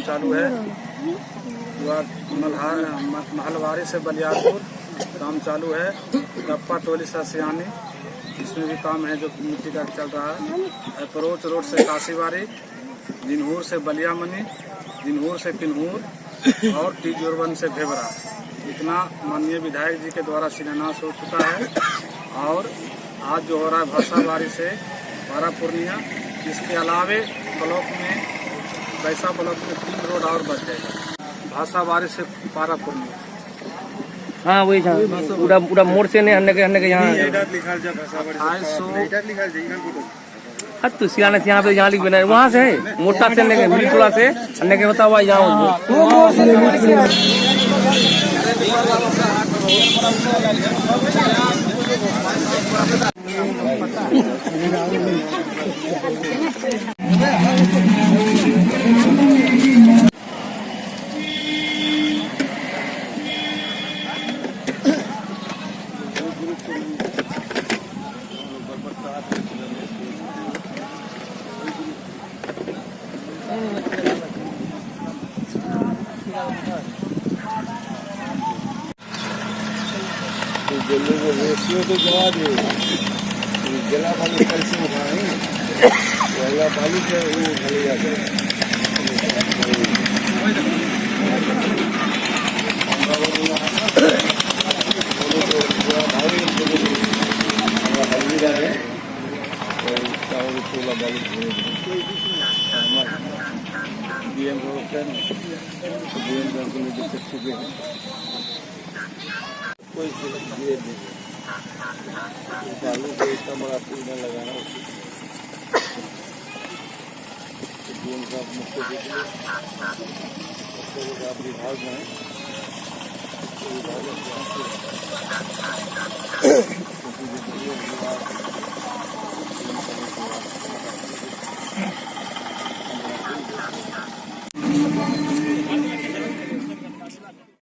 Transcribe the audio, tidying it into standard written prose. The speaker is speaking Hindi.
चालू है। महलवारी से बलियारपुर काम चालू है। रप्पा टोली से सियानी, इसमें भी काम है जो मिट्टी का चल रहा है। अप्रोच रोड से काशीबारी, दिनहूर से बलियामनी, दिनहूर से किन्हूर और टी-01 से भेबरा। इतना माननीय विधायक जी के द्वारा शिलान्यास हो चुका है। और आज जो हो रहा है भाषाबारी से पारा पूर्णिया, इसके अलावे ब्लॉक में वैसा ब्लॉक में 3 रोड और बच जाएगा। भाषाबारी से पारा पूर्णिया, हाँ वही पूरा मोड़ से नहीं अन्य के यहाँ 2800 तो सियाने से यहाँ पे यहाँ लिख बना है, वहाँ से है मोटा से अन्य के मिलपुरा से अन्य के होता हुआ यहाँ रेशियो तो जवा दे जला बालू कैसे उठाए पहला बालू से वो उठा जाते कोई बालू को इतना बड़ा पुल न लगाना उनका मुख्य विभाग में